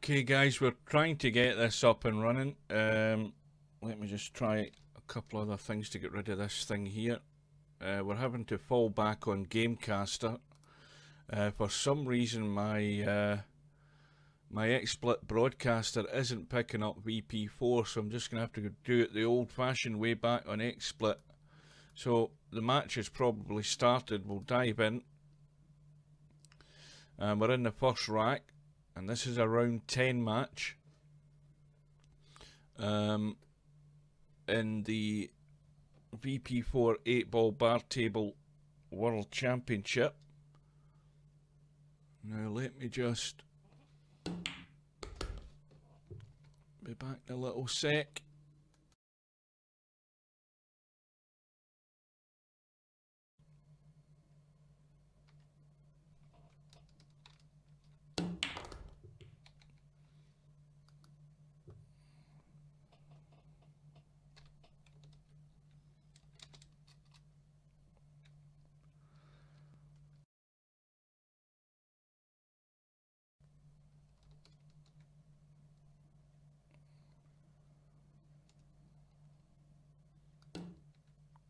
Okay guys, we're trying to get this up and running. Let me just try a couple other things to get rid of this thing here. We're having to fall back on Gamecaster. For some reason my XSplit broadcaster isn't picking up VP4, so I'm just going to have to do it the old-fashioned way back on XSplit. So the match has probably started. We'll dive in. We're in the first rack, and this is a round 10 match in the VP4 8-ball bar table World Championship. Now let me just be back in a little sec.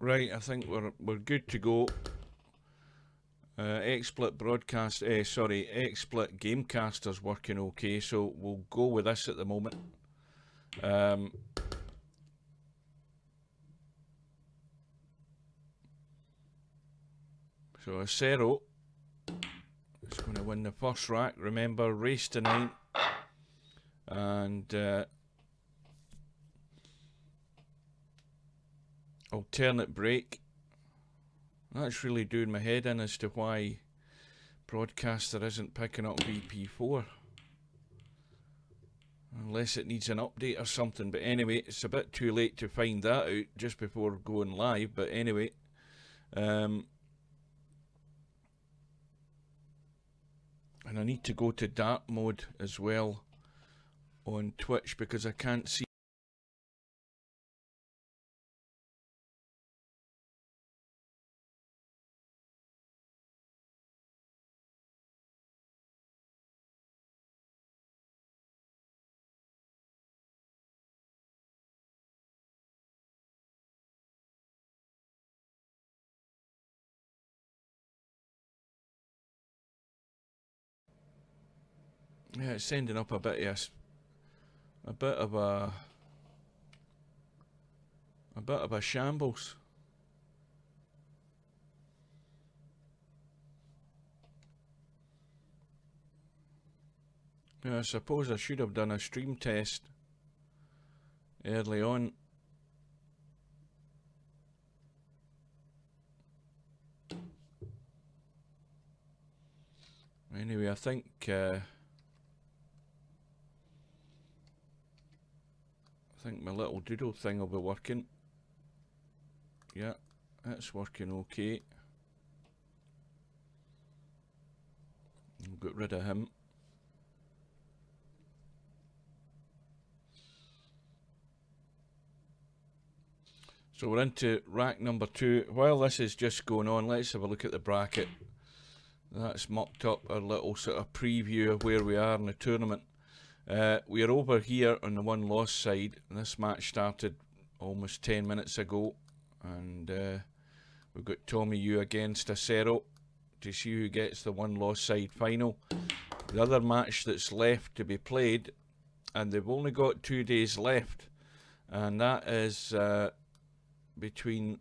Right, I think we're good to go. XSplit broadcast, XSplit Gamecaster's working okay, so we'll go with this at the moment. So Acero is going to win the first rack. Remember, race to 9, and alternate break. That's really doing my head in as to why broadcaster isn't picking up VP4, unless it needs an update or something. But anyway, it's a bit too late to find that out just before going live. But anyway, and I need to go to dark mode as well on Twitch because I can't see. Yeah, it's sending up a bit of a shambles. Yeah, I suppose I should have done a stream test early on. Anyway, I think my little doodle thing will be working. Yeah, that's working okay. I'll get rid of him. So we're into rack number 2. While this is just going on, let's have a look at the bracket. That's mucked up a little sort of preview of where we are in the tournament. We are over here on the one loss side. This match started almost 10 minutes ago, and we've got Tommyue against Acero to see who gets the one loss side final. The other match that's left to be played, and they've only got 2 days left, and that is between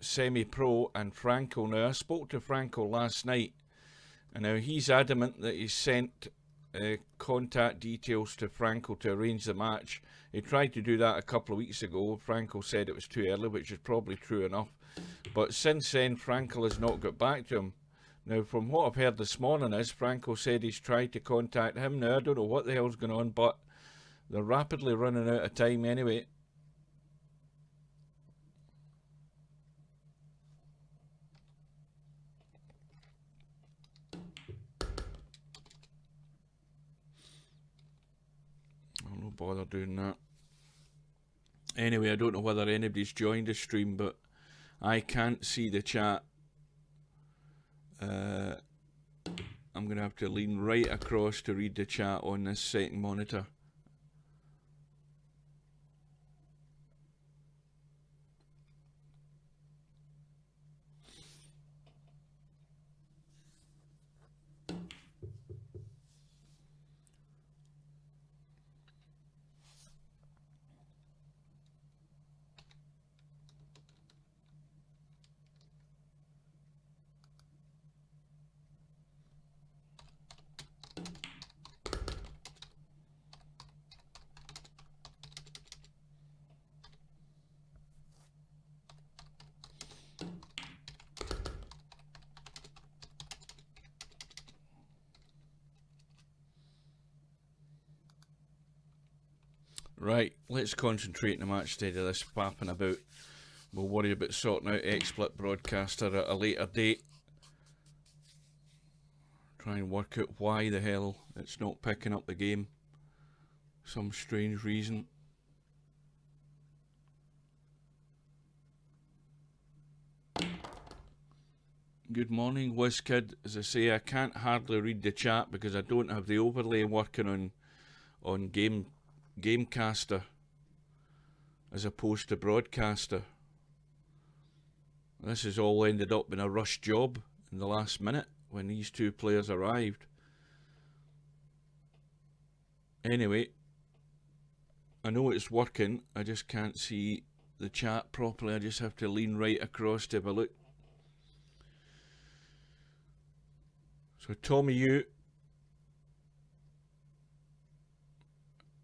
Semi-Pro and Franco. Now I spoke to Franco last night, and now he's adamant that he's sent contact details to Franco to arrange the match. He tried to do that a couple of weeks ago. Franco said it was too early, which is probably true enough. But since then, Franco has not got back to him. Now, from what I've heard this morning is Franco said he's tried to contact him. Now, I don't know what the hell's going on, but they're rapidly running out of time anyway. I'll no bother doing that. Anyway, I don't know whether anybody's joined the stream, but I can't see the chat. I'm going to have to lean right across to read the chat on this second monitor. Right, let's concentrate on the match instead of this fapping about. We'll worry about sorting out XSplit Broadcaster at a later date. Try and work out why the hell it's not picking up the game. Some strange reason. Good morning, WizKid. As I say, I can't hardly read the chat because I don't have the overlay working on Gamecaster as opposed to Broadcaster. This has all ended up in a rush job in the last minute when these two players arrived. Anyway, I know it's working, I just can't see the chat properly. I just have to lean right across to have a look. So Tommyue,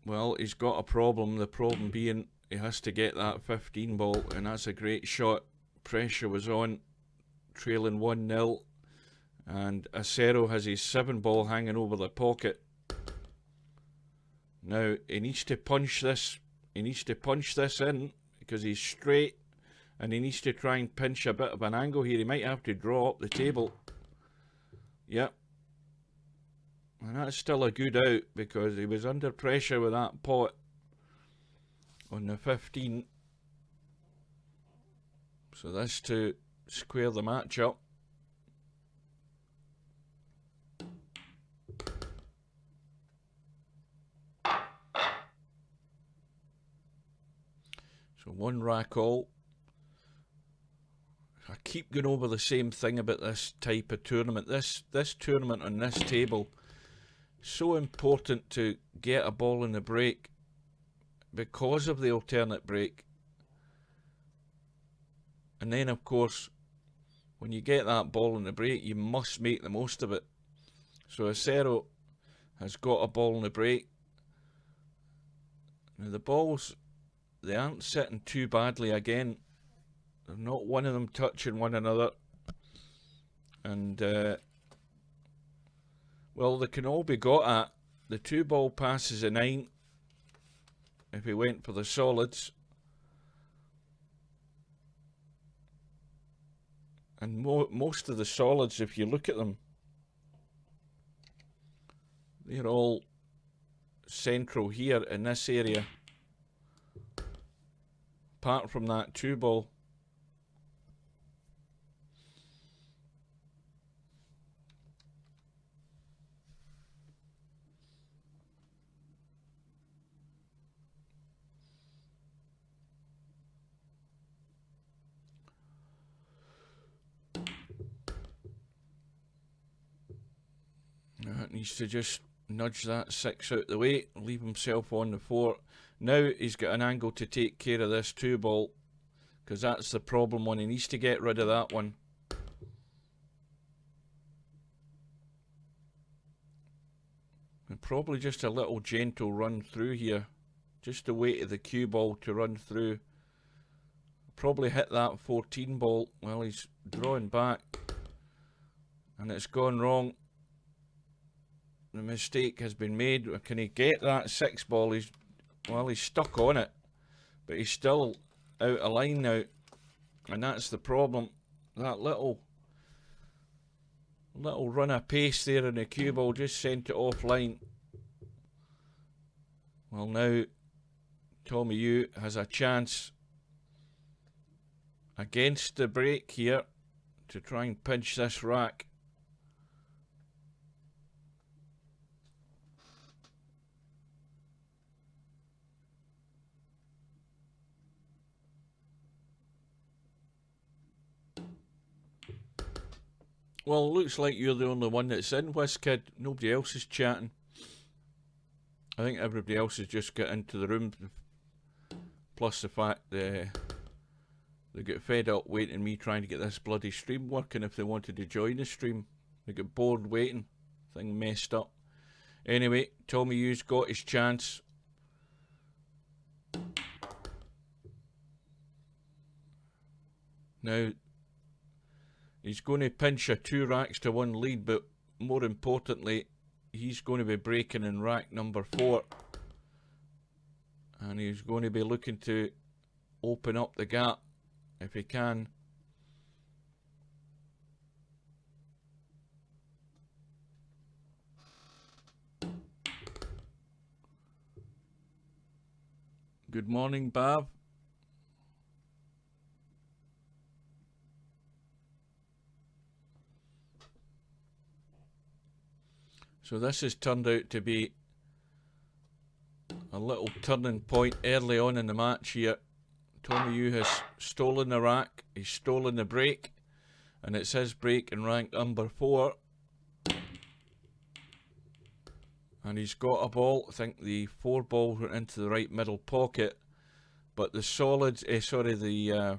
well, he's got a problem. The problem being he has to get that 15 ball, and that's a great shot. Pressure was on, trailing 1-0, and Acero has his 7 ball hanging over the pocket. Now he needs to punch this. He needs to punch this in because he's straight, and he needs to try and pinch a bit of an angle here. He might have to draw up the table. Yep. And that's still a good out because he was under pressure with that pot on the 15. So this to square the match up. So 1 rack all. I keep going over the same thing about this type of tournament. This tournament on this table, so important to get a ball in the break because of the alternate break. And then of course, when you get that ball in the break, you must make the most of it. So Acero has got a ball in the break. Now the balls, they aren't sitting too badly again. They're not one of them touching one another. And well, they can all be got at. The 2 ball passes a 9 if he went for the solids. And most of the solids, if you look at them, they're all central here in this area. Apart from that 2 ball. Needs to just nudge that 6 out the way, leave himself on the 4. Now he's got an angle to take care of this 2 ball, because that's the problem one. He needs to get rid of that one. And probably just a little gentle run through here, just the weight of the cue ball to run through. Probably hit that 14 ball. Well, he's drawing back, and it's gone wrong. The mistake has been made. Can he get that 6 ball? He's stuck on it, but he's still out of line now, and that's the problem. That little run of pace there in the cue ball just sent it offline. Well, now Tommyue has a chance against the break here to try and pinch this rack. Well, looks like you're the only one that's in, WizKid. Nobody else is chatting. I think everybody else has just got into the room. Plus the fact they get fed up waiting me trying to get this bloody stream working if they wanted to join the stream. They get bored waiting. Thing messed up. Anyway, Tommyue's got his chance. Now, he's going to pinch a 2 racks to 1 lead, but more importantly, he's going to be breaking in rack number 4. And he's going to be looking to open up the gap if he can. Good morning, Bav. So this has turned out to be a little turning point early on in the match here. Tommyue has stolen the rack, he's stolen the break, and it's his break in rank number 4. And he's got a ball. I think the 4 ball went into the right middle pocket, but the solids, the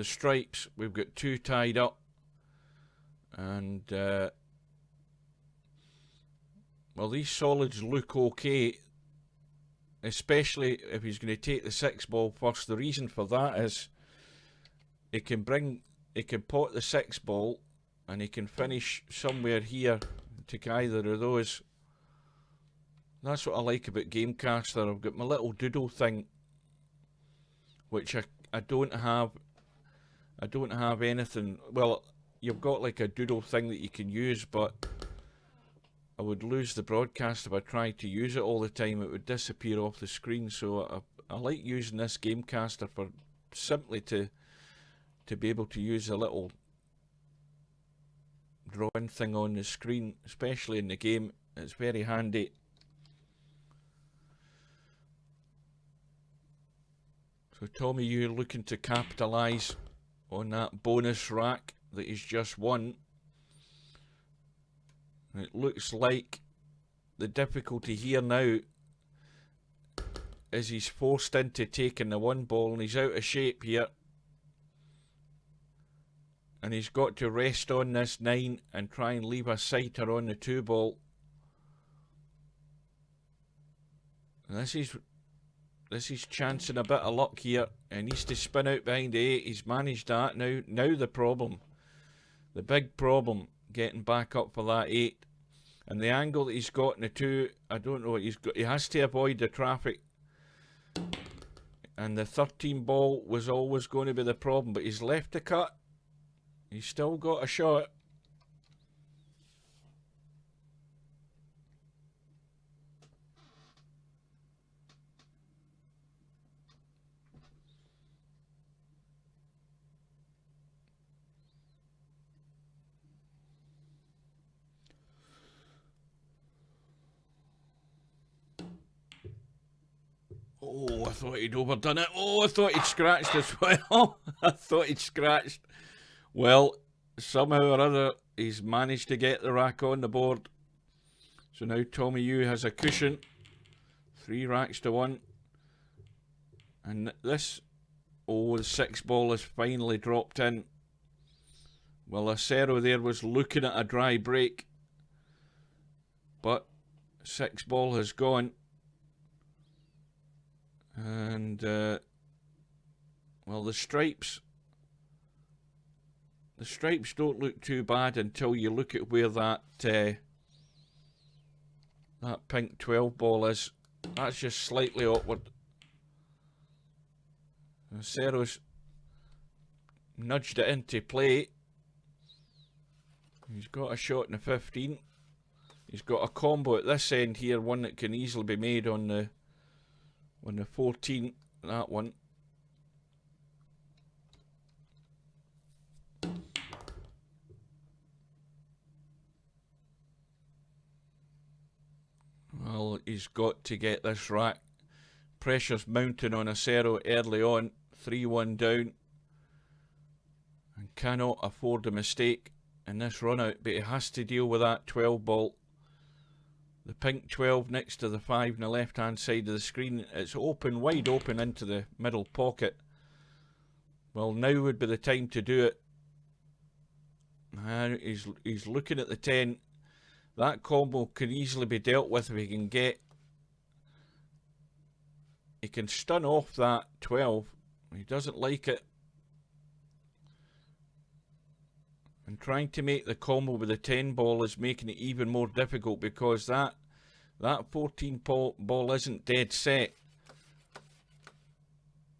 stripes, we've got 2 tied up, and well, these solids look okay, especially if he's going to take the 6 ball first. The reason for that is he can pot the 6 ball and he can finish somewhere here to either of those. That's what I like about Gamecaster. I've got my little doodle thing, which I don't have. I don't have anything. Well, you've got like a doodle thing that you can use, but I would lose the broadcast if I tried to use it all the time. It would disappear off the screen. So I like using this Gamecaster for simply to be able to use a little drawing thing on the screen, especially in the game. It's very handy. So Tommyue looking to capitalise on that bonus rack that he's just won. And it looks like the difficulty here now is he's forced into taking the 1 ball and he's out of shape here. And he's got to rest on this 9 and try and leave a sighter on the 2 ball. And this is chancing a bit of luck here. He needs to spin out behind the 8. He's managed that. Now the problem, the big problem, getting back up for that 8. And the angle that he's got in the 2, I don't know what he's got. He has to avoid the traffic. And the 13 ball was always going to be the problem. But he's left the cut. He's still got a shot. Oh, I thought he'd overdone it. Oh, I thought he'd scratched as well. I thought he'd scratched. Well, somehow or other, he's managed to get the rack on the board. So now Tommyue has a cushion. 3 racks to 1. And this, the 6 ball is finally dropped in. Well, Acero there was looking at a dry break. But 6 ball has gone. And, well, the stripes don't look too bad until you look at where that pink 12 ball is. That's just slightly awkward. Acero's nudged it into play. He's got a shot in the 15. He's got a combo at this end here, one that can easily be made on the 14, that one. Well, he's got to get this rack. Pressure's mounting on Acero early on. 3-1 down. And cannot afford a mistake. in this run out, but he has to deal with that 12 ball. The pink 12 next to the 5 on the left hand side of the screen. It's open, wide open into the middle pocket. Well, now would be the time to do it. He's looking at the 10. That combo can easily be dealt with if he can get... He can stun off that 12. He doesn't like it. And trying to make the combo with the 10 ball is making it even more difficult, because that 14 ball isn't dead set.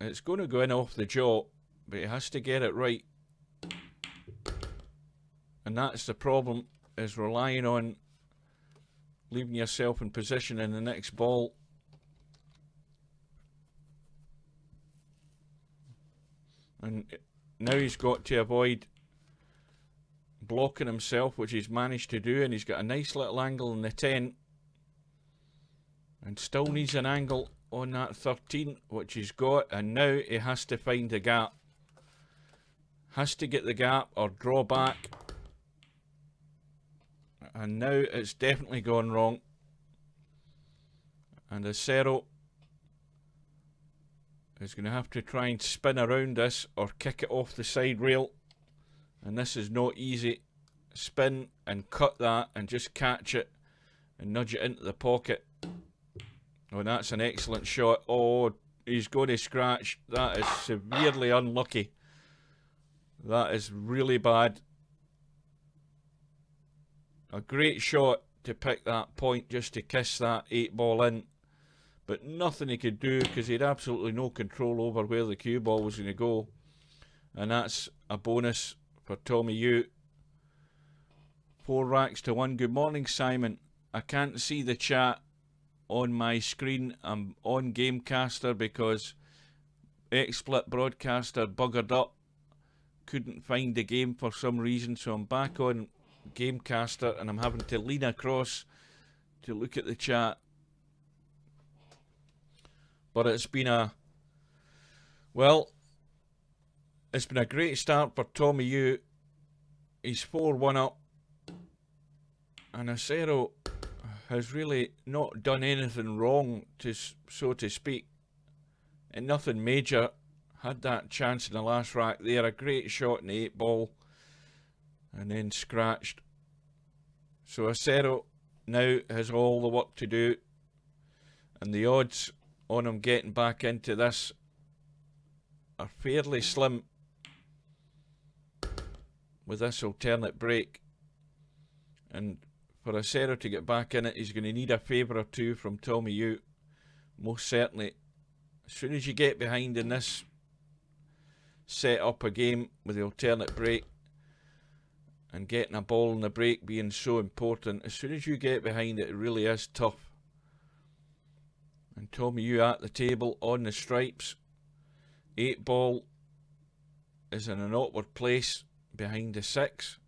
It's going to go in off the jaw, but he has to get it right. And that's the problem, is relying on leaving yourself in position in the next ball. And now he's got to avoid blocking himself, which he's managed to do, and he's got a nice little angle in the 10, and still needs an angle on that 13, which he's got, and now he has to find a gap. Has to get the gap or draw back, and now it's definitely gone wrong. And acero is going to have to try and spin around this or kick it off the side rail. And this is not easy. Spin and cut that and just catch it and nudge it into the pocket. Oh, that's an excellent shot. Oh, he's going to scratch. That is severely unlucky. That is really bad. A great shot to pick that point, just to kiss that 8 ball in. But nothing he could do, because he had absolutely no control over where the cue ball was going to go. And that's a bonus for Tommyue. 4 racks to 1. Good morning, Simon. I can't see the chat on my screen. I'm on Gamecaster because XSplit Broadcaster buggered up. Couldn't find the game for some reason, so I'm back on Gamecaster and I'm having to lean across to look at the chat. But it's been a... Well, it's been a great start for Tommyue. He's 4-1 up. And acero has really not done anything wrong, so to speak. And nothing major. Had that chance in the last rack there. A great shot in the 8 ball. And then scratched. So acero now has all the work to do. And the odds on him getting back into this are fairly slim with this alternate break. And for acero to get back in it, he's going to need a favour or two from Tommyue, most certainly. As soon as you get behind in this, set up a game with the alternate break and getting a ball in the break being so important, as soon as you get behind it, it really is tough. And Tommyue at the table on the stripes. 8 ball is in an awkward place behind the 6.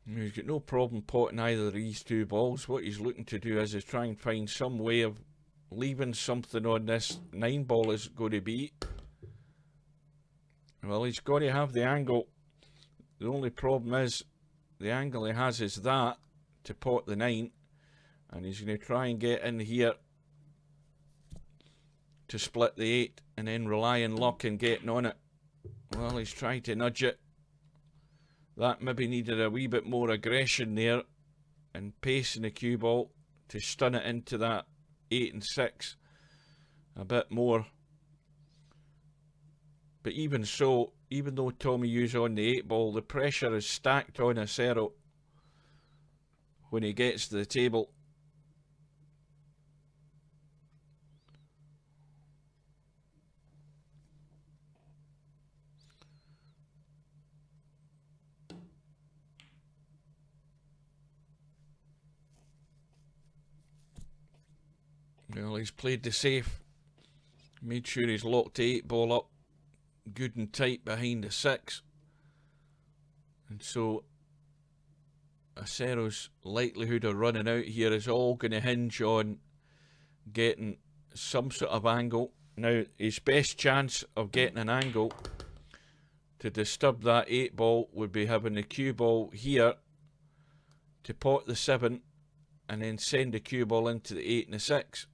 He's got no problem potting either of these 2 balls. What he's looking to do is try and find some way of leaving something on this 9 ball is going to be. Well, he's got to have the angle. The only problem is the angle he has is that to pot the 9, and he's going to try and get in here to split the 8 and then rely on luck and getting on it. Well, he's trying to nudge it. That maybe needed a wee bit more aggression there and pace in the cue ball to stun it into that 8 and 6 a bit more. But even so, even though Tommyue's on the 8 ball, the pressure is stacked on acero when he gets to the table. Well, he's played the safe, made sure he's locked the 8 ball up good and tight behind the 6, and so acero's likelihood of running out here is all going to hinge on getting some sort of angle. Now, his best chance of getting an angle to disturb that 8 ball would be having the cue ball here to pot the 7 and then send the cue ball into the 8 and the 6.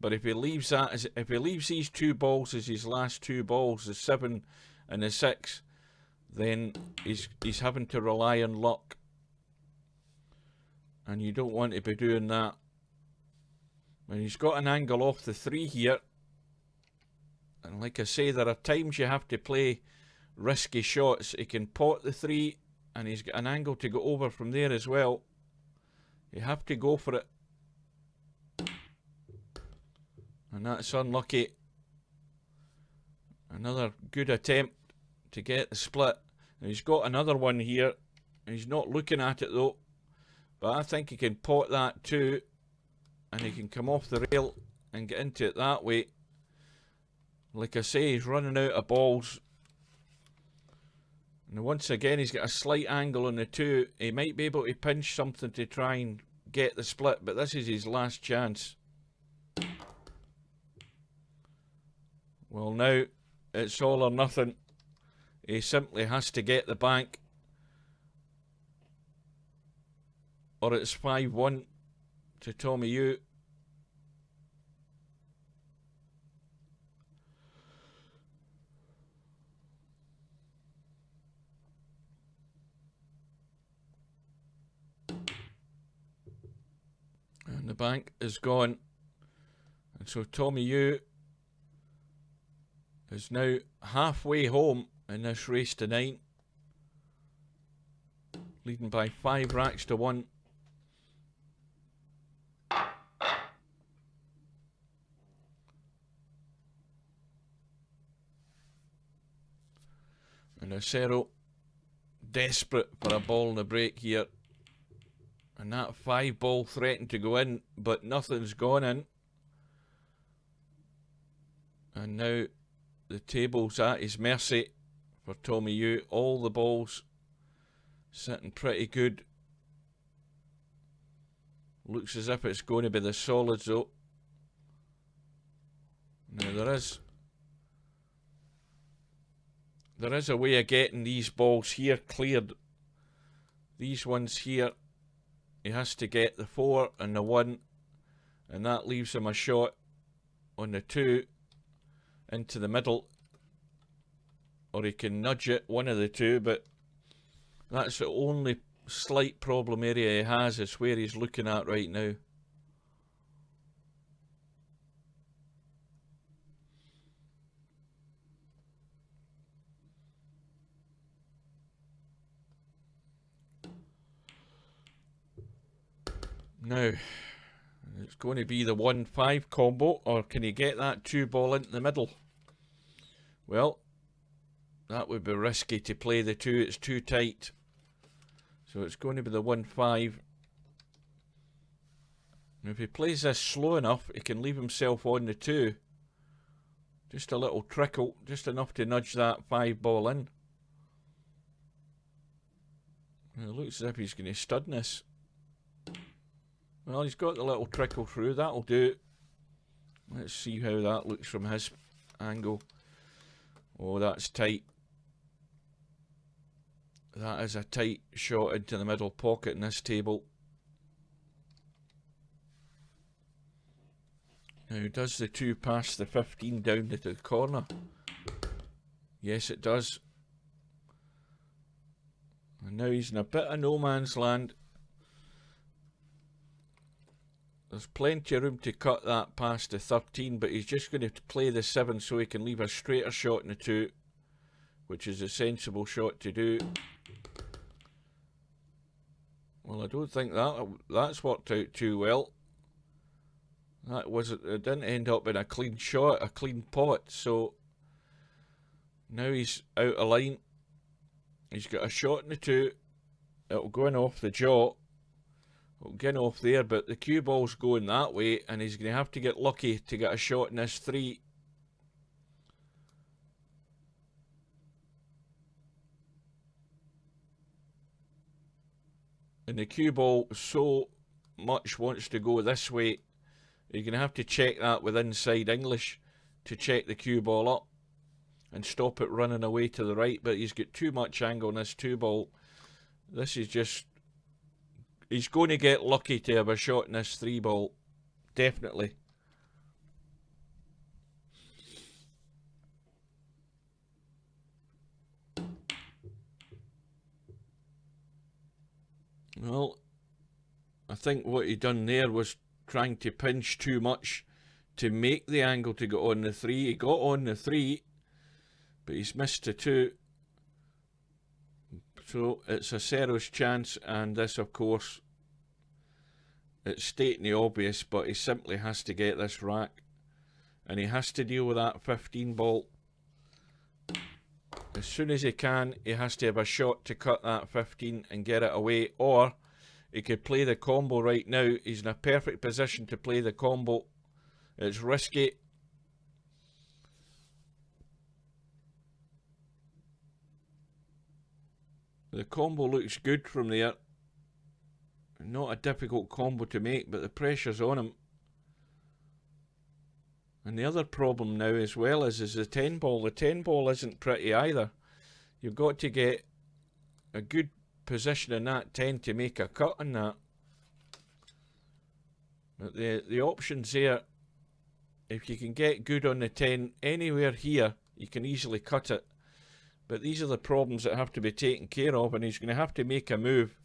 But if he leaves that, if he leaves these 2 balls as his last 2 balls, the 7 and the 6, then he's having to rely on luck. And you don't want to be doing that. When he's got an angle off the 3 here, and like I say, there are times you have to play risky shots. He can pot the 3, and he's got an angle to go over from there as well. You have to go for it. And that's unlucky. Another good attempt to get the split. And he's got another one here. He's not looking at it though. But I think he can pot that too. And he can come off the rail and get into it that way. Like I say, he's running out of balls. And once again, he's got a slight angle on the 2. He might be able to pinch something to try and get the split, but this is his last chance. Well, now it's all or nothing. He simply has to get the bank, or it's 5-1 to Tommyue. And the bank is gone. And so Tommyue is now halfway home in this race to 9. Leading by 5 racks to 1. And acero desperate for a ball in the break here. And that 5 ball threatened to go in, but nothing's gone in. And now the table's at his mercy for Tommyue. All the balls sitting pretty good. Looks as if it's going to be the solids though. Now there is a way of getting these balls here cleared. These ones here, he has to get the 4 and the 1, and that leaves him a shot on the 2 into the middle, or he can nudge it, one of the 2, but that's the only slight problem area he has, is where he's looking at right now. Now, it's going to be the 1-5 combo, or can he get that 2 ball into the middle? Well, that would be risky to play the 2, it's too tight. So it's going to be the 1-5. Now if he plays this slow enough, he can leave himself on the 2. Just a little trickle, just enough to nudge that 5 ball in. It looks as if he's going to stud this. Well, he's got the little trickle through, that'll do. Let's see how that looks from his angle. Oh, that's tight. That is a tight shot into the middle pocket in this table. Now, does the 2 pass the 15 down to the corner? Yes, it does. And now he's in a bit of no man's land. There's plenty of room to cut that past the 13, but he's just going to play the 7 so he can leave a straighter shot in the 2, which is a sensible shot to do. Well, I don't think that's worked out too well. It didn't end up in a clean shot, a clean pot, so now he's out of line. He's got a shot in the 2, it'll go in off the jaw. It'll get off there, but the cue ball's going that way, and he's going to have to get lucky to get a shot in this 3. And the cue ball so much wants to go this way, you're going to have to check that with inside English to check the cue ball up and stop it running away to the right, but he's got too much angle on this 2-ball. This is just, he's going to get lucky to have a shot in this 3-ball, definitely. Well, I think what he done there was trying to pinch too much to make the angle to get on the 3. He got on the 3, but he's missed the 2. So it's acero's chance, and this, of course, it's stating the obvious, but he simply has to get this rack, and he has to deal with that 15-ball. As soon as he can, he has to have a shot to cut that 15 and get it away, or he could play the combo right now. He's in a perfect position to play the combo. It's risky. The combo looks good from there. Not a difficult combo to make, but the pressure's on him. And the other problem now as well is the 10-ball. The 10-ball isn't pretty either. You've got to get a good position in that 10 to make a cut on that. But the options there, if you can get good on the 10 anywhere here, you can easily cut it. But these are the problems that have to be taken care of, and he's going to have to make a move.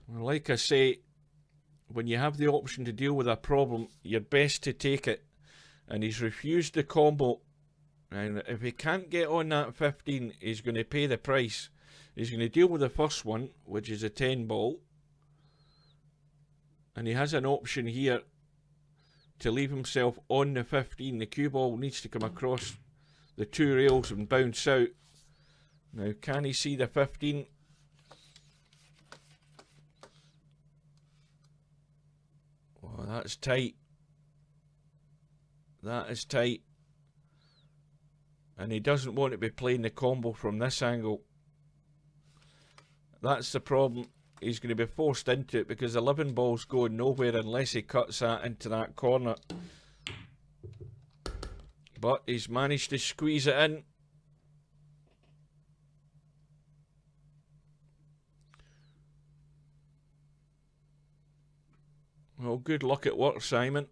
Like I say, when you have the option to deal with a problem, you're best to take it. And he's refused the combo. And if he can't get on that 15, he's going to pay the price. He's going to deal with the first one, which is a 10-ball. And he has an option here to leave himself on the 15. The cue ball needs to come across the 2 rails and bounce out. Now, can he see the 15? Oh, that's tight. That is tight. And he doesn't want to be playing the combo from this angle. That's the problem. He's going to be forced into it because 11 ball's going nowhere unless he cuts that into that corner. But he's managed to squeeze it in. Well, good luck at work, Simon.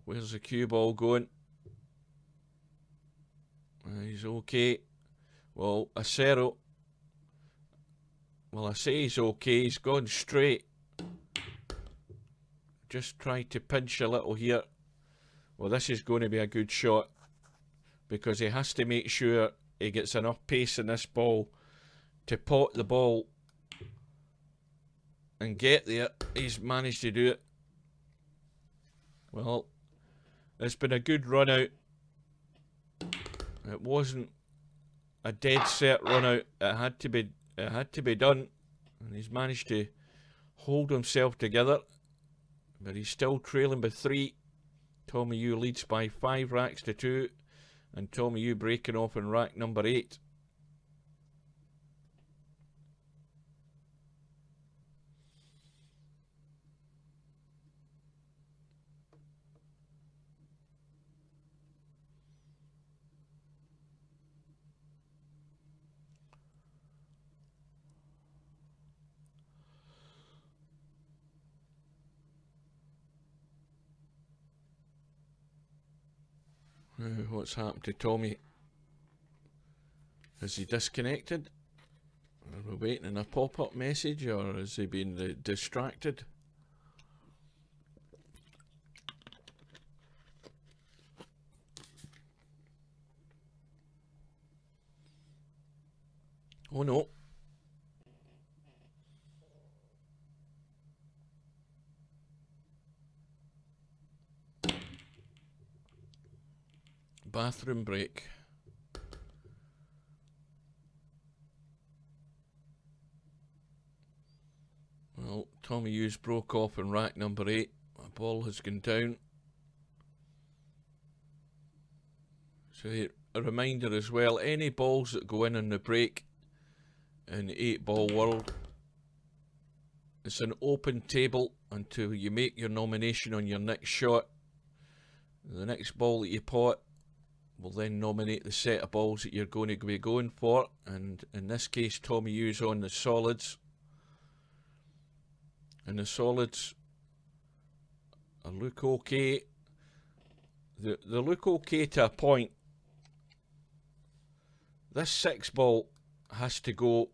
Where's the cue ball going? He's okay. Well, acero. Well, I say he's okay. He's gone straight. Just try to pinch a little here. Well, this is going to be a good shot because he has to make sure he gets enough pace in this ball to pot the ball and get there. He's managed to do it. Well, it's been a good run out. It wasn't a dead set run out. It had to be done, and he's managed to hold himself together. But he's still trailing by 3. Tommyue leads by 5 racks to 2, and Tommyue breaking off in rack number 8. What's happened to Tommy? Has he disconnected? Are we waiting on a pop-up message, or has he been distracted? Oh no. Bathroom break. Well, Tommyue's broke off in rack number 8. The ball has gone down. So a reminder as well, any balls that go in on the break in the 8-ball world, it's an open table. until you make your nomination on your next shot. The next ball that you pot will then nominate the set of balls that you're going to be going for, and in this case Tommyue's on the solids, and the solids look okay. They look okay to a point. This 6 ball has to go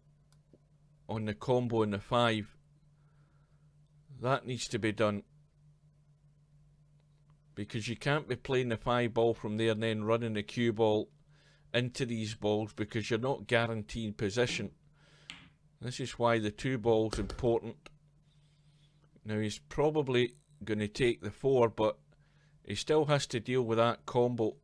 on the combo in the 5. That needs to be done, because you can't be playing the 5 ball from there and then running the cue ball into these balls, because you're not guaranteeing position. This is why the 2 ball's important. Now he's probably going to take the 4, but he still has to deal with that combo.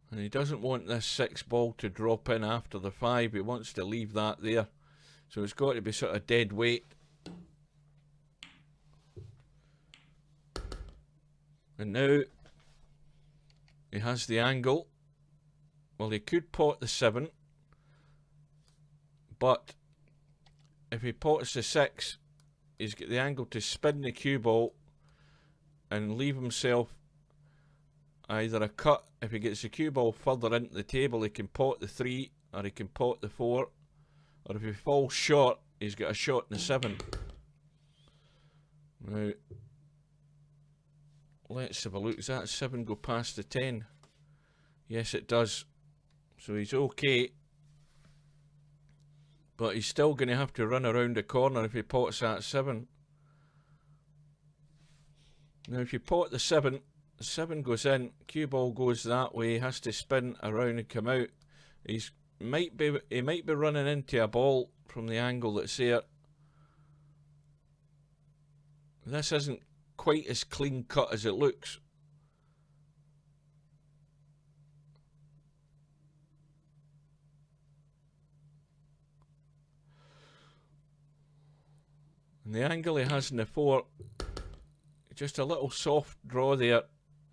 And he doesn't want this 6 ball to drop in after the 5. He wants to leave that there. So it's got to be sort of dead weight. And now he has the angle. Well, he could pot the 7. But if he pots the 6, he's got the angle to spin the cue ball and leave himself either a cut. If he gets the cue ball further into the table, he can pot the 3, or he can pot the 4, or if he falls short, he's got a shot in the 7. Now, let's have a look. Does that 7 go past the 10? Yes, it does. So he's okay, but he's still going to have to run around the corner if he pots that 7. Now, if you pot the 7, the 7 goes in, cue ball goes that way, has to spin around and come out. He might be running into a ball from the angle that's there. This isn't quite as clean cut as it looks. And the angle he has in the 4, just a little soft draw there,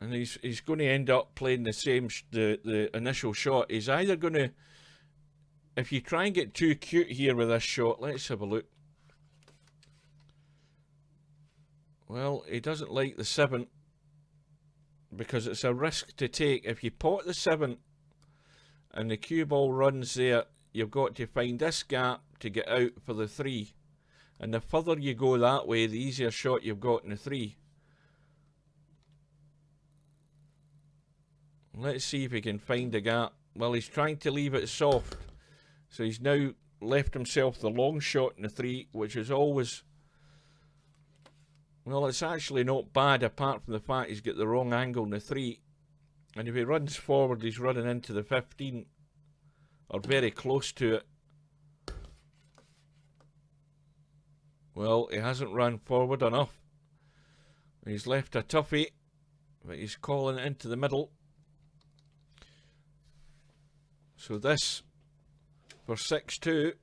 and he's going to end up playing the same the initial shot. He's either going to, if you try and get too cute here with this shot, let's have a look. Well, he doesn't like the 7 because it's a risk to take. If you pot the 7 and the cue ball runs there, you've got to find this gap to get out for the 3. And the further you go that way, the easier shot you've got in the 3. Let's see if he can find a gap. Well, he's trying to leave it soft. So he's now left himself the long shot in the 3, which is always... Well, it's actually not bad, apart from the fact he's got the wrong angle in the 3. And if he runs forward, he's running into the 15. Or very close to it. Well, he hasn't run forward enough. He's left a toughie, but he's calling it into the middle. So this for 6-2.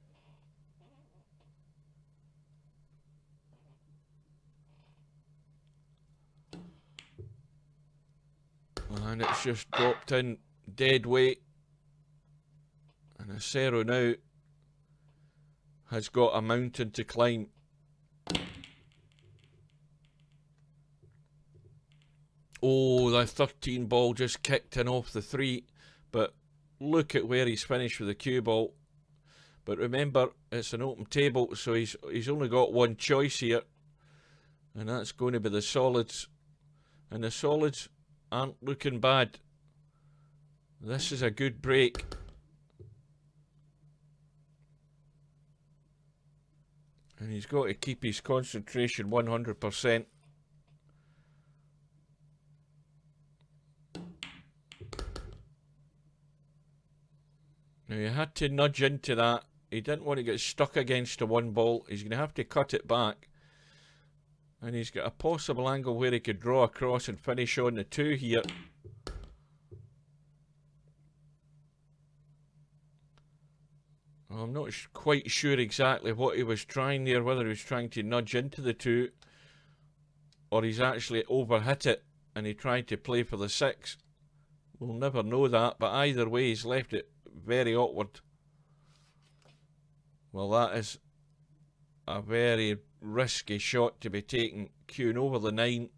And it's just dropped in dead weight. And Acero now has got a mountain to climb. Oh, the 13 ball just kicked in off the 3. But look at where he's finished with the cue ball. But remember, it's an open table, so he's only got one choice here. And that's going to be the solids. And the solids aren't looking bad. This is a good break. And he's got to keep his concentration 100%. Now, you had to nudge into that. He didn't want to get stuck against the 1 ball. He's going to have to cut it back. And he's got a possible angle where he could draw across and finish on the 2 here. I'm not quite sure exactly what he was trying there, whether he was trying to nudge into the 2 or he's actually overhit it and he tried to play for the 6. We'll never know that, but either way he's left it very awkward. Well, that is a very risky shot to be taken, queuing over the 9.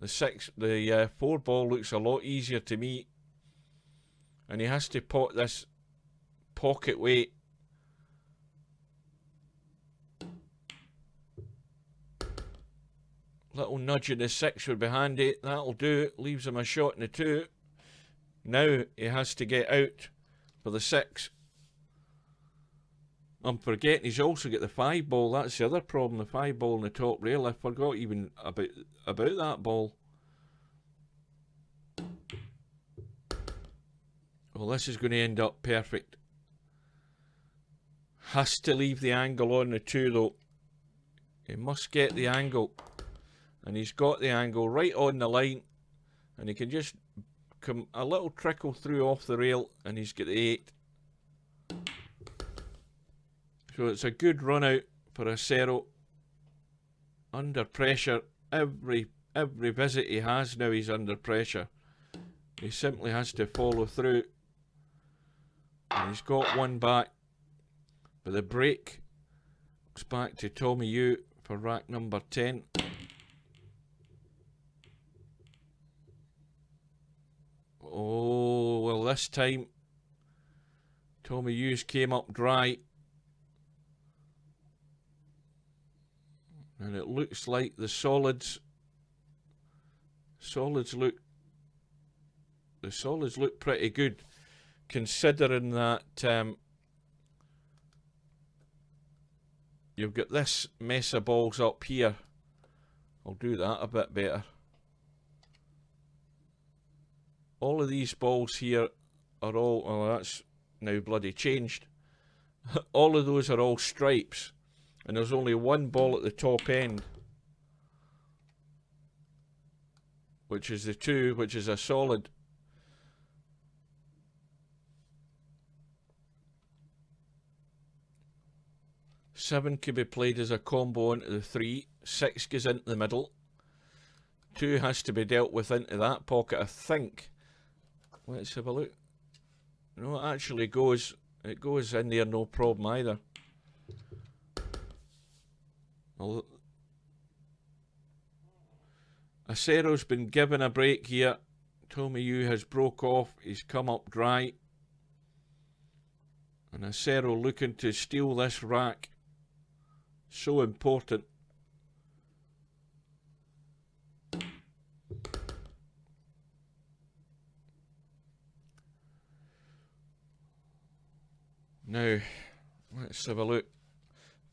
The 4 ball looks a lot easier to me, and he has to pot this pocket weight. Little nudge in the 6 would be handy. That'll do. Leaves him a shot in the 2. Now he has to get out for the 6. I'm forgetting he's also got the 5 ball. That's the other problem, the 5 ball in the top rail. I forgot even about that ball. Well, this is going to end up perfect. Has to leave the angle on the 2 though. He must get the angle. And he's got the angle right on the line. And he can just come a little trickle through off the rail, and he's got the 8. So it's a good run out for Acero. Under pressure. Every visit he has now, he's under pressure. He simply has to follow through. And he's got one back. But the break goes back to Tommyue for rack number 10. Oh, well, this time Tommyue's came up dry. And it looks like the solids look pretty good, considering that you've got this mess of balls up here. I'll do that a bit better. All of these balls here are all, oh, that's now bloody changed. All of those are all stripes, and there's only one ball at the top end, which is the 2, which is a solid. Seven could be played as a combo into the 3. 6 goes into the middle. 2 has to be dealt with into that pocket, I think. Let's have a look. No, it actually goes. It goes in there, no problem either. Well, Acero's been given a break here. Tommyue has broke off. He's come up dry. And Acero looking to steal this rack. So important. Now, let's have a look.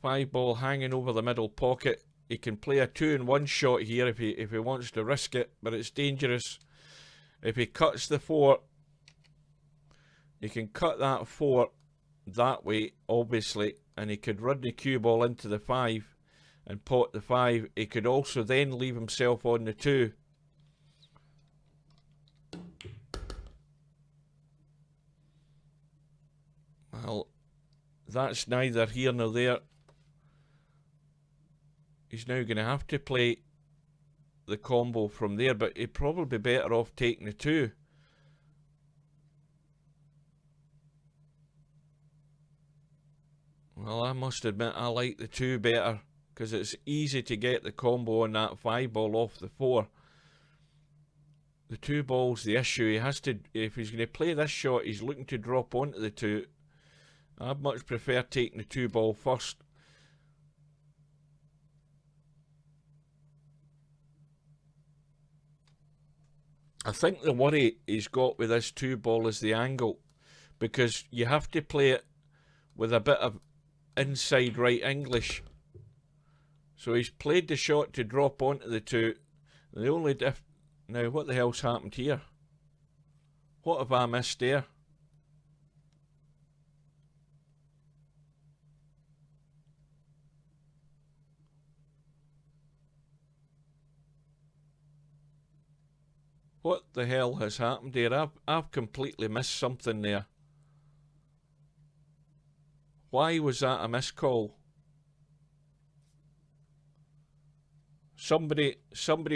5 ball hanging over the middle pocket. He can play a 2-in-1 shot here if he wants to risk it, but it's dangerous. If he cuts the 4, he can cut that 4 that way, obviously, and he could run the cue ball into the 5 and pot the 5. He could also then leave himself on the 2. Well, that's neither here nor there. He's now going to have to play the combo from there, but he'd probably be better off taking the 2. Well, I must admit I like the 2 better, because it's easy to get the combo on that 5 ball off the 4. The 2 ball's the issue. He has to, if he's going to play this shot, he's looking to drop onto the 2. I'd much prefer taking the 2 ball first. I think the worry he's got with this 2 ball is the angle, because you have to play it with a bit of inside right English. So he's played the shot to drop onto the 2. The only now what the hell's happened here? What have I missed there? What the hell has happened here? I've completely missed something there. Why was that a missed call? Somebody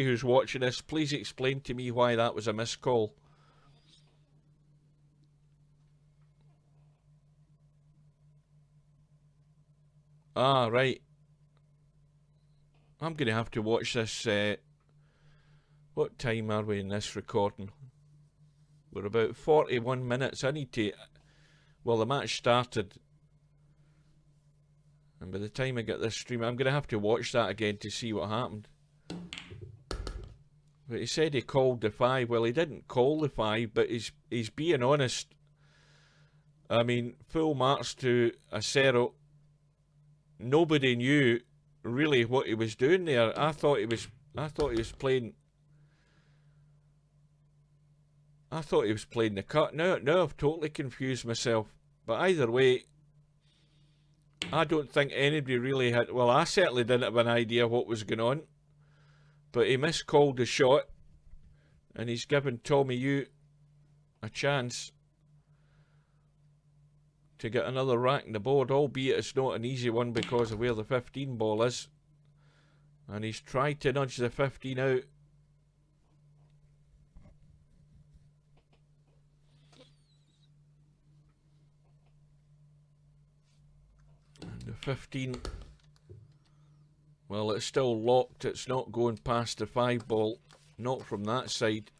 who's watching this, please explain to me why that was a missed call. Ah, right. I'm going to have to watch this. What time are we in this recording? We're about 41 minutes. I need to... Well, the match started. And by the time I get this stream, I'm going to have to watch that again to see what happened. But he said he called the 5. Well, he didn't call the 5, but he's being honest. I mean, full marks to acero. Nobody knew really what he was doing there. I thought he was playing. I thought he was playing the cut. Now I've totally confused myself. But either way, I don't think anybody really had. Well, I certainly didn't have an idea what was going on. But he miscalled the shot, and he's given Tommyue a chance to get another rack in the board, albeit it's not an easy one because of where the 15 ball is. And he's tried to nudge the 15 out. And the 15, well, it's still locked. It's not going past the 5 ball, not from that side.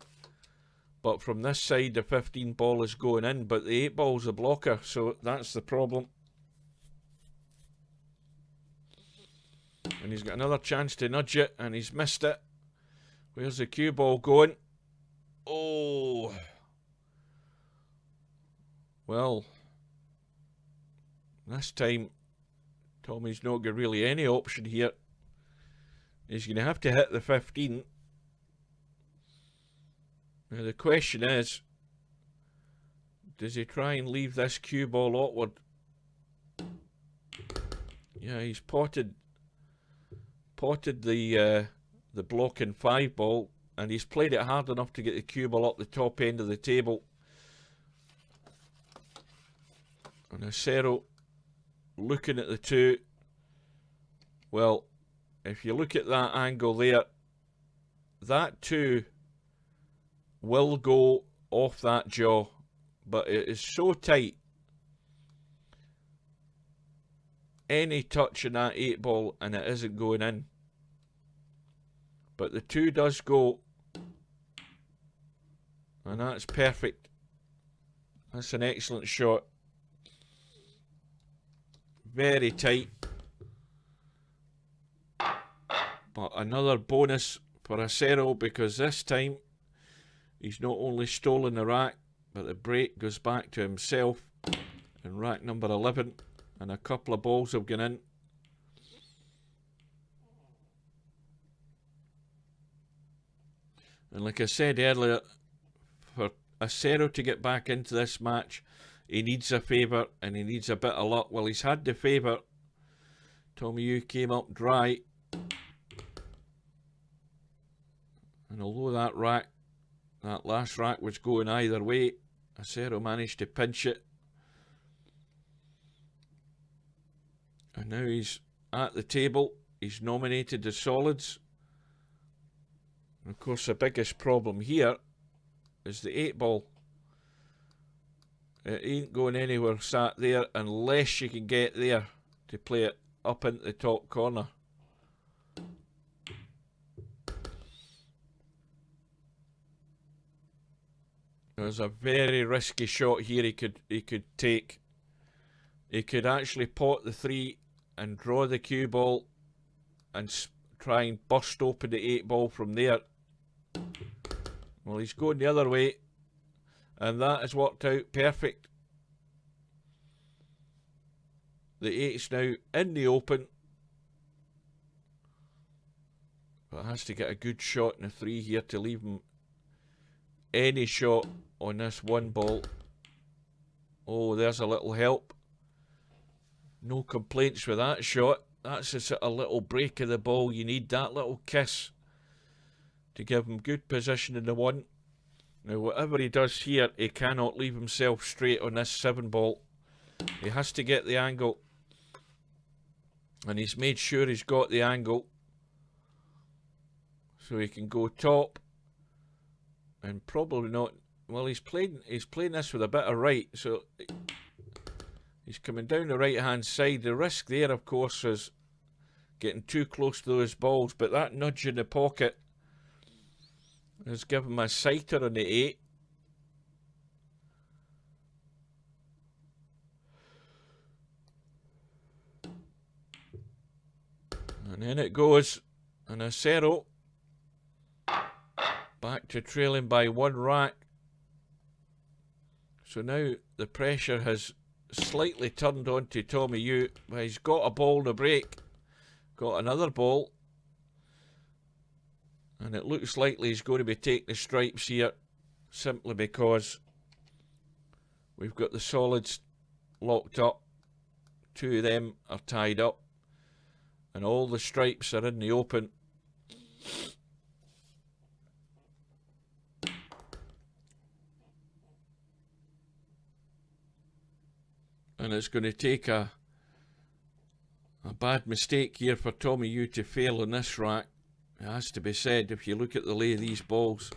But from this side, the 15 ball is going in, but the 8 ball's a blocker, so that's the problem. And he's got another chance to nudge it, and he's missed it. Where's the cue ball going? Oh. Well, this time, Tommy's not got really any option here. He's going to have to hit the 15. Now the question is, does he try and leave this cue ball awkward? Yeah, he's potted the blocking 5 ball, and he's played it hard enough to get the cue ball up the top end of the table. And acero looking at the 2. Well, if you look at that angle there, that 2 will go off that jaw, but it is so tight. Any touch in that 8 ball and it isn't going in. But the 2 does go, and that's perfect. That's an excellent shot. Very tight. But another bonus for acero, because this time he's not only stolen the rack, but the break goes back to himself in rack number 11, and a couple of balls have gone in. And like I said earlier, for acero to get back into this match, he needs a favour and he needs a bit of luck. Well, he's had the favour. Tommyue came up dry. And although that last rack was going either way, acero managed to pinch it. And now he's at the table. He's nominated the solids. And of course, the biggest problem here is the 8 ball. It ain't going anywhere sat there unless you can get there to play it up into the top corner. There's a very risky shot here he could take. He could actually pot the 3 and draw the cue ball and try and burst open the 8 ball from there. Well, he's going the other way, and that has worked out perfect. The 8's now in the open, but has to get a good shot in the 3 here to leave him any shot on this 1 ball. Oh, there's a little help. No complaints with that shot. That's a sort of little break of the ball. You need that little kiss to give him good position in the 1. Now, whatever he does here, he cannot leave himself straight on this 7 ball. He has to get the angle. And he's made sure he's got the angle. So he can go top, and probably not. Well, he's playing this with a bit of right, so he's coming down the right hand side. The risk there, of course, is getting too close to those balls, but that nudge in the pocket has given him a sighter on the 8. And then it goes, an acero, back to trailing by 1 rack. So now the pressure has slightly turned on to Tommyue, but he's got a ball in the break, got another ball, and it looks likely he's going to be taking the stripes here, simply because we've got the solids locked up. 2 of them are tied up, and all the stripes are in the open. And it's going to take a bad mistake here for Tommyue to fail on this rack. It has to be said, if you look at the lay of these balls.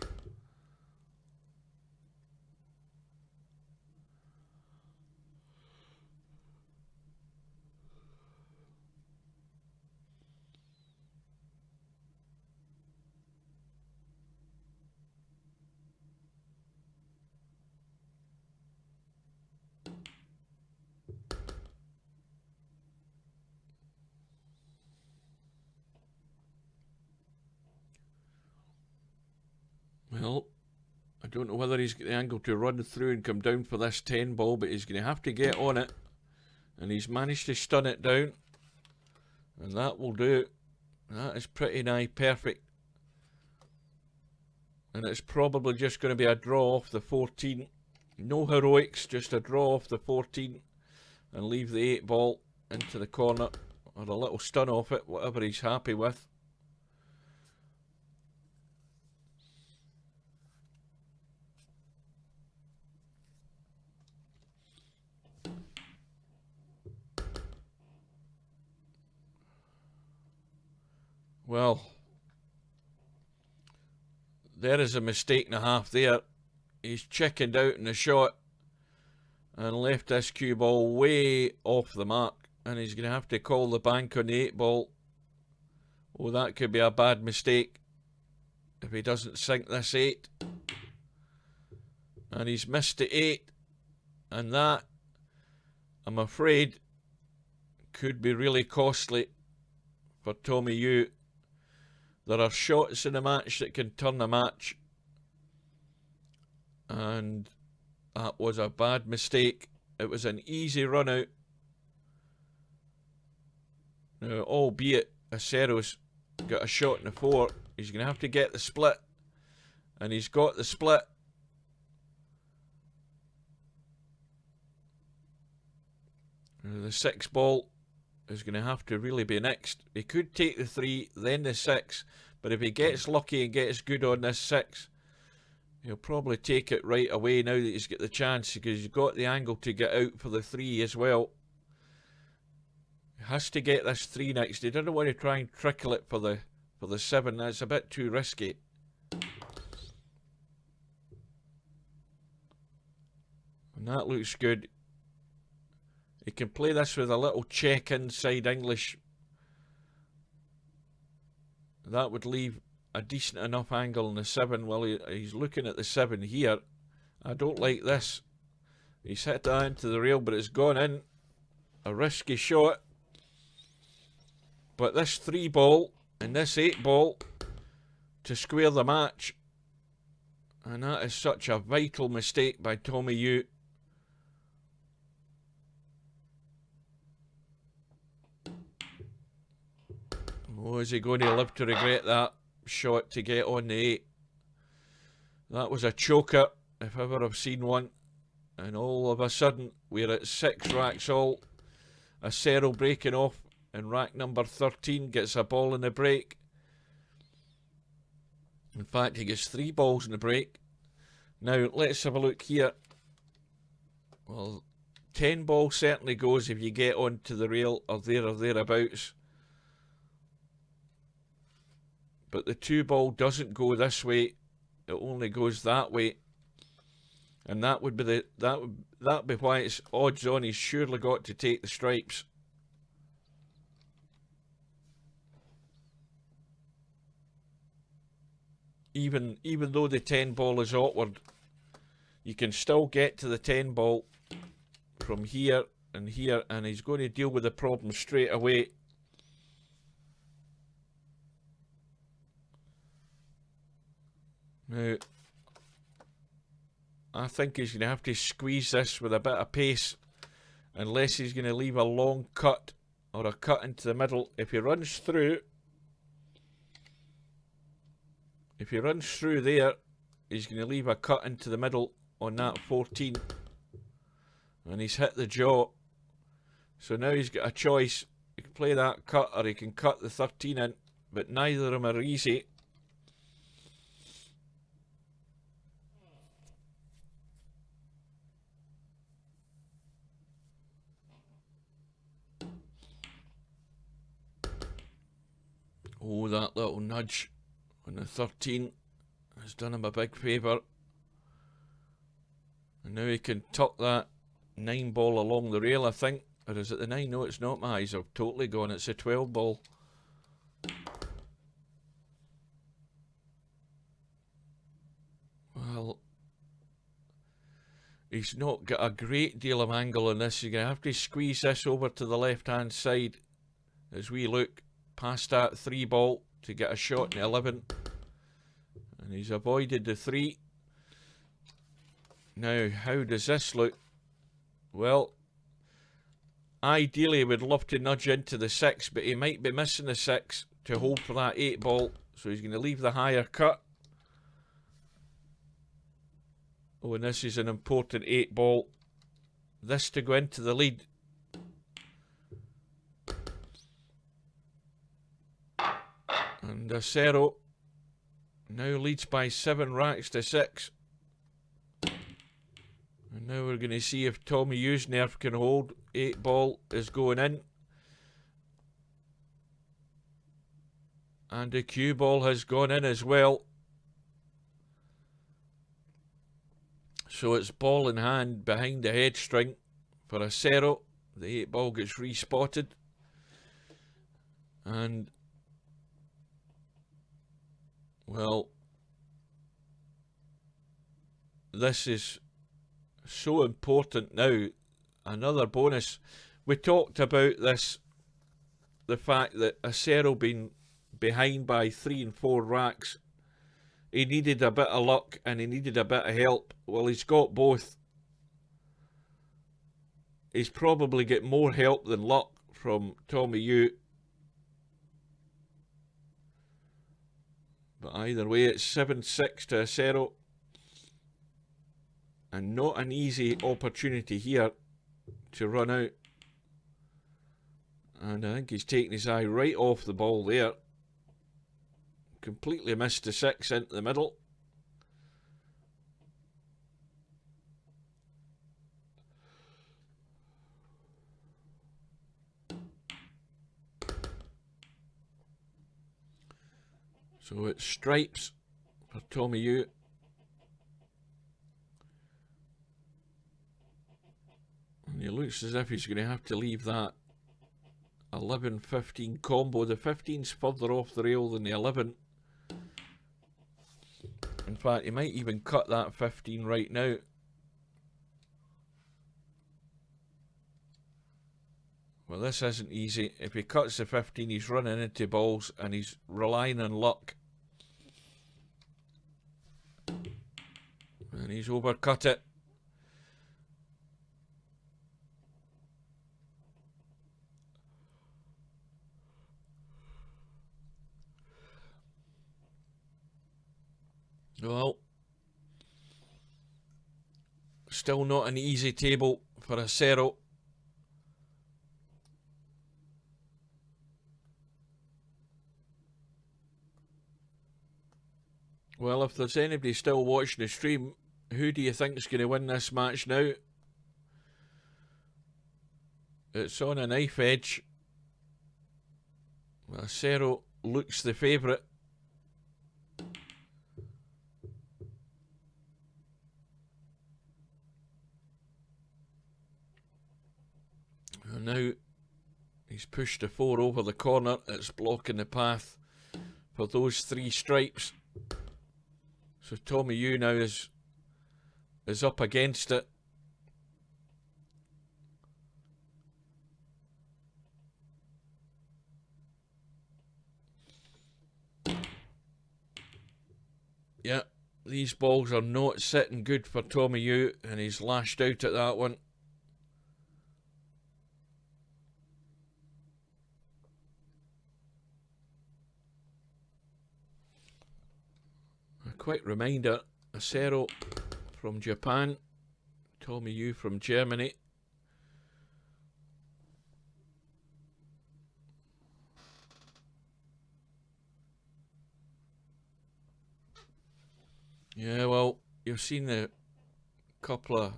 Well, I don't know whether he's got the angle to run through and come down for this 10 ball, but he's going to have to get on it. And he's managed to stun it down. And that will do. That is pretty nigh perfect. And it's probably just going to be a draw off the 14. No heroics, just a draw off the 14. And leave the 8 ball into the corner. Or a little stun off it, whatever he's happy with. Well, there is a mistake and a half there. He's chickened out in the shot and left this cue ball way off the mark. And he's going to have to call the bank on the 8 ball. Oh, that could be a bad mistake if he doesn't sink this 8. And he's missed the 8. And that, I'm afraid, could be really costly for Tommyue. There are shots in a match that can turn a match. And that was a bad mistake. It was an easy run out. Now, albeit Acero's got a shot in the 4, he's going to have to get the split. And he's got the split. Now, the 6 ball is going to have to really be next. He could take the 3, then the 6, but if he gets lucky and gets good on this 6, he'll probably take it right away now that he's got the chance, because he's got the angle to get out for the 3 as well. He has to get this 3 next. He doesn't want to try and trickle it for the 7. That's a bit too risky. And that looks good. He can play this with a little check inside English. That would leave a decent enough angle in the 7. Well, he's looking at the 7 here. I don't like this. He's hit that into the rail, but it's gone in. A risky shot. But this 3 ball and this 8 ball to square the match. And that is such a vital mistake by Tommyue. Oh, is he going to live to regret that shot to get on the 8? That was a choker, if ever I've seen one. And all of a sudden, we're at 6 racks all. Acero breaking off, and rack number 13 gets a ball in the break. In fact, he gets 3 balls in the break. Now, let's have a look here. Well, 10 ball certainly goes if you get onto the rail or thereabouts. but the 2 ball doesn't go this way, it only goes that way, and that would be that'd be why it's odds on he's surely got to take the stripes. Even though the 10 ball is awkward, you can still get to the 10 ball from here and here, and he's going to deal with the problem straight away. Now, I think he's going to have to squeeze this with a bit of pace, unless he's going to leave a long cut or a cut into the middle. If he runs through there, he's going to leave a cut into the middle on that 14, and he's hit the jaw. So now he's got a choice. He can play that cut, or he can cut the 13 in, but neither of them are easy. Oh, that little nudge on the 13 has done him a big favour. And now he can tuck that 9 ball along the rail, I think. Or is it the 9? No, it's not. My eyes have totally gone. It's a 12 ball. Well, he's not got a great deal of angle on this. You're going to have to squeeze this over to the left-hand side as we look past that 3 ball to get a shot in 11. And he's avoided the 3. Now, how does this look? Well, ideally, we'd love to nudge into the 6, but he might be missing the 6 to hold for that 8 ball. So he's going to leave the higher cut. Oh, and this is an important 8 ball. This to go into the lead. And Acero now leads by 7 racks to 6. And now we're going to see if Tommyue's nerve can hold. 8 ball is going in. And the cue ball has gone in as well. So it's ball in hand behind the head string for Acero. The 8 ball gets respotted. And, well, this is so important now. Another bonus. We talked about this, the fact that Acero being behind by 3 and 4 racks. He needed a bit of luck and he needed a bit of help. Well, he's got both. He's probably get more help than luck from Tommyue. But either way, it's 7-6 to Acero. And not an easy opportunity here to run out. And I think he's taken his eye right off the ball there. Completely missed the 6 into the middle. So it's stripes for Tommyue. And it looks as if he's going to have to leave that 11-15 combo. The 15's further off the rail than the 11. In fact, he might even cut that 15 right now. Well, this isn't easy. If he cuts the 15, he's running into balls and he's relying on luck. And he's overcut it. Well, still not an easy table for Acero. Well, if there's anybody still watching the stream, who do you think is going to win this match now? It's on a knife edge. Acero looks the favourite. now he's pushed the 4 over the corner. It's blocking the path for those 3 stripes. So Tommyue now is up against it. Yeah, these balls are not sitting good for Tommyue, and he's lashed out at that one. A quick reminder, acero from Japan, Tommyue from Germany. Yeah, well, you've seen the couple of,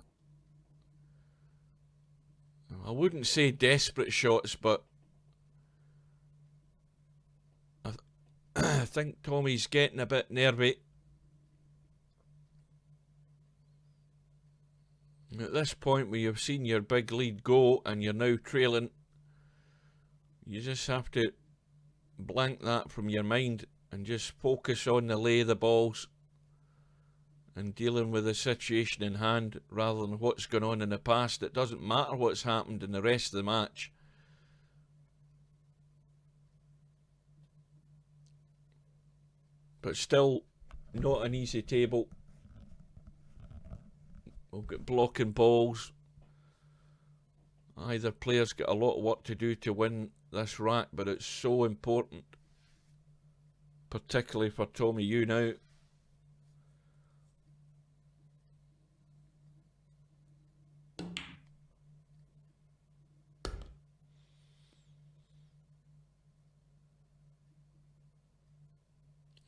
I wouldn't say desperate shots, but I think Tommy's getting a bit nervy. At this point where you've seen your big lead go and you're now trailing, you just have to blank that from your mind and just focus on the lay of the balls and dealing with the situation in hand rather than what's gone on in the past. It doesn't matter what's happened in the rest of the match. But still, not an easy table. We've got blocking balls. Either player's got a lot of work to do to win this rack, but it's so important, particularly for Tommyue now.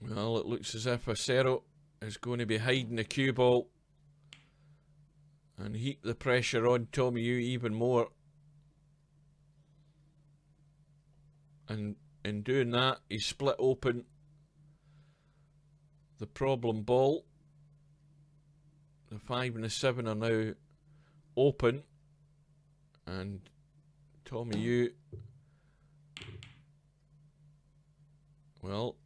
Well, it looks as if acero is going to be hiding the cue ball and heap the pressure on Tommyue even more. And in doing that, he split open the problem ball. The 5 and the 7 are now open, and Tommyue, well,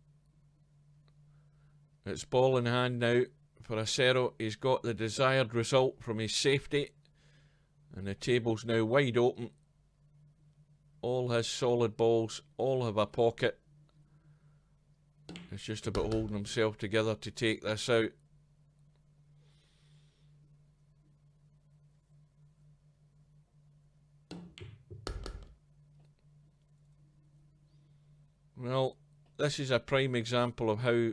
it's ball in hand now for acero. He's got the desired result from his safety, and the table's now wide open. All his solid balls all have a pocket. It's just about holding himself together to take this out. Well, this is a prime example of how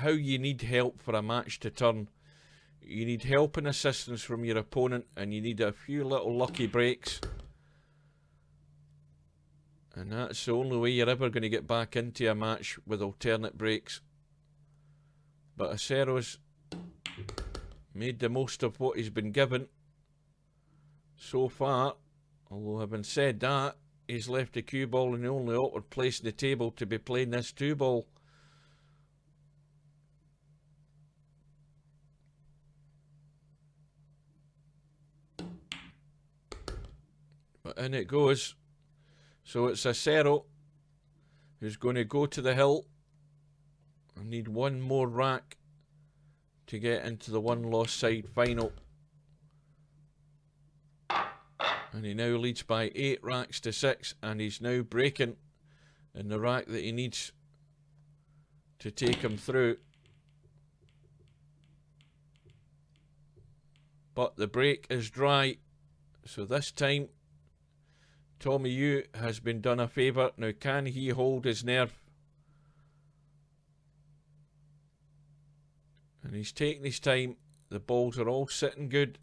you need help for a match to turn. You need help and assistance from your opponent, and you need a few little lucky breaks. And that's the only way you're ever going to get back into a match, with alternate breaks. But acero's made the most of what he's been given so far. Although having said that, he's left the cue ball in the only awkward place in the table to be playing this 2 ball. But in it goes. So it's acero who's going to go to the hill. I need one more rack to get into the one lost side final. And he now leads by 8 racks to 6, and he's now breaking in the rack that he needs to take him through. But the break is dry, so this time Tommyue has been done a favour. Now, can he hold his nerve? And he's taking his time. The balls are all sitting good.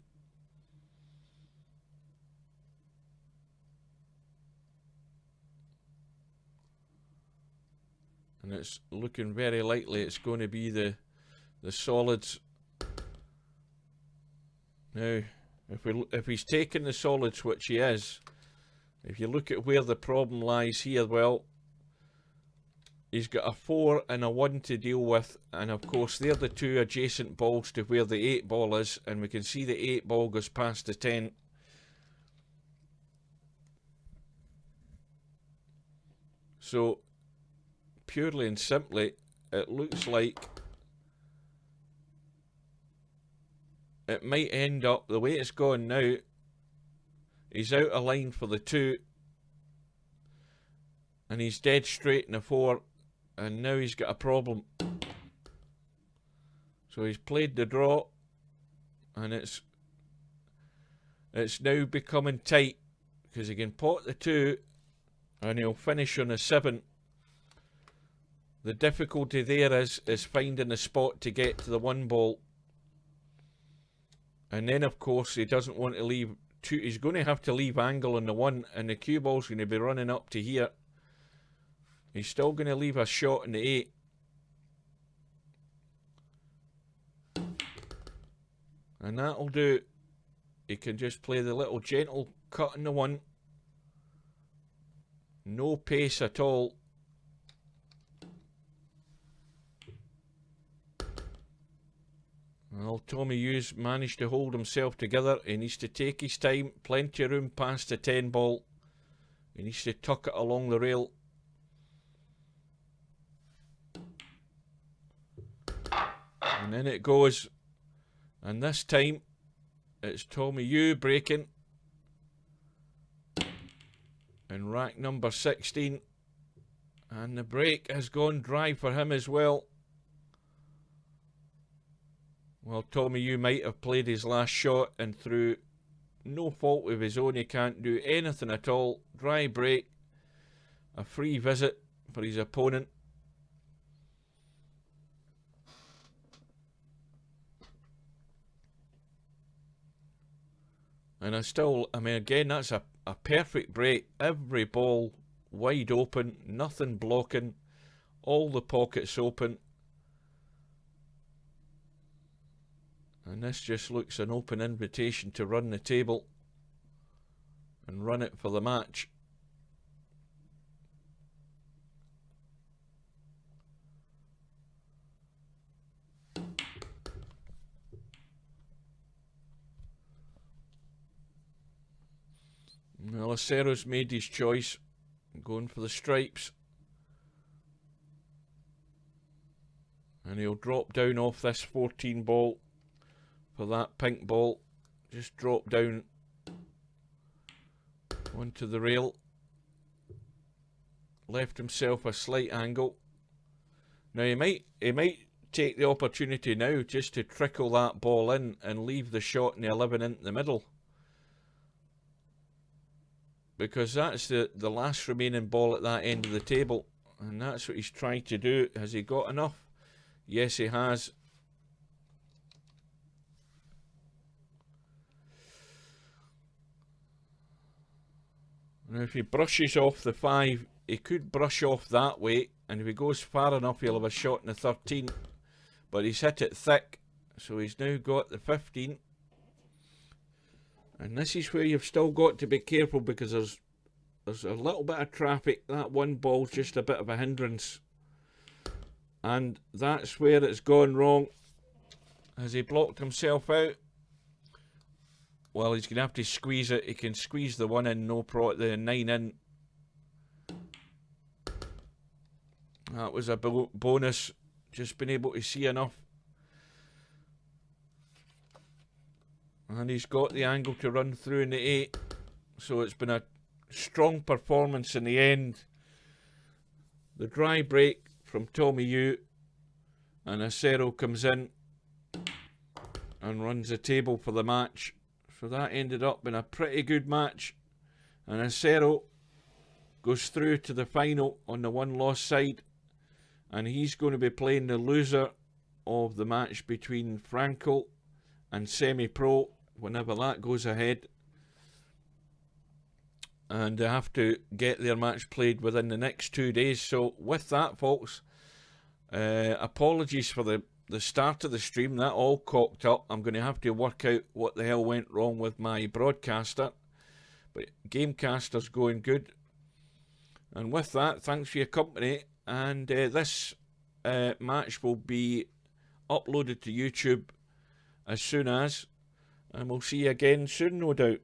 And it's looking very likely it's going to be the solids. Now, if he's taking the solids, which he is, if you look at where the problem lies here, well, he's got a 4 and a 1 to deal with, and of course they're the 2 adjacent balls to where the 8 ball is, and we can see the 8 ball goes past the 10. So purely and simply, it looks like it might end up, the way it's going now, he's out of line for the 2, and he's dead straight in the 4, and now he's got a problem. So he's played the draw, and it's now becoming tight, because he can pot the 2 and he'll finish on a 7. The difficulty there is finding a spot to get to the 1 ball. And then of course he doesn't want to leave 2, he's going to have to leave angle on the 1, and the cue ball's going to be running up to here. He's still going to leave a shot in the 8. And that'll do. He can just play the little gentle cut in the 1. No pace at all. Well, Tommyue's managed to hold himself together. He needs to take his time. Plenty of room past the 10 ball. He needs to tuck it along the rail. And then it goes. And this time, it's Tommyue breaking. And rack number 16. And the break has gone dry for him as well. Well, Tommyue might have played his last shot, and through no fault of his own, he can't do anything at all. Dry break. A free visit for his opponent. And I mean, again, that's a perfect break. Every ball wide open, nothing blocking, all the pockets open. And this just looks an open invitation to run the table and run it for the match. Well, Acero's made his choice, going for the stripes. And he'll drop down off this 14 ball for that pink ball. Just drop down onto the rail. Left himself a slight angle. Now he might take the opportunity now just to trickle that ball in and leave the shot in the 11 into the middle. Because that's the last remaining ball at that end of the table. And that's what he's trying to do. Has he got enough? Yes, he has. Now, if he brushes off the 5, he could brush off that way. And if he goes far enough, he'll have a shot in the 13. But he's hit it thick. So he's now got the 15. And this is where you've still got to be careful, because there's a little bit of traffic. That 1 ball's just a bit of a hindrance. And that's where it's gone wrong. Has he blocked himself out? Well, he's going to have to squeeze it. He can squeeze the 1 in, the 9 in. That was a bonus. Just been able to see enough. And he's got the angle to run through in the 8. So it's been a strong performance in the end. The dry break from Tommyue. And Acero comes in and runs the table for the match. So that ended up in a pretty good match. And Acero goes through to the final on the 1 loss side. And he's going to be playing the loser of the match between Frankel and Semi-Pro, whenever that goes ahead. And they have to get their match played within the next 2 days. So with that, folks, apologies for the start of the stream. That all cocked up. I'm going to have to work out what the hell went wrong with my broadcaster. But Gamecaster's going good. And with that, thanks for your company. And this match will be uploaded to YouTube as soon as. And we'll see you again soon, no doubt.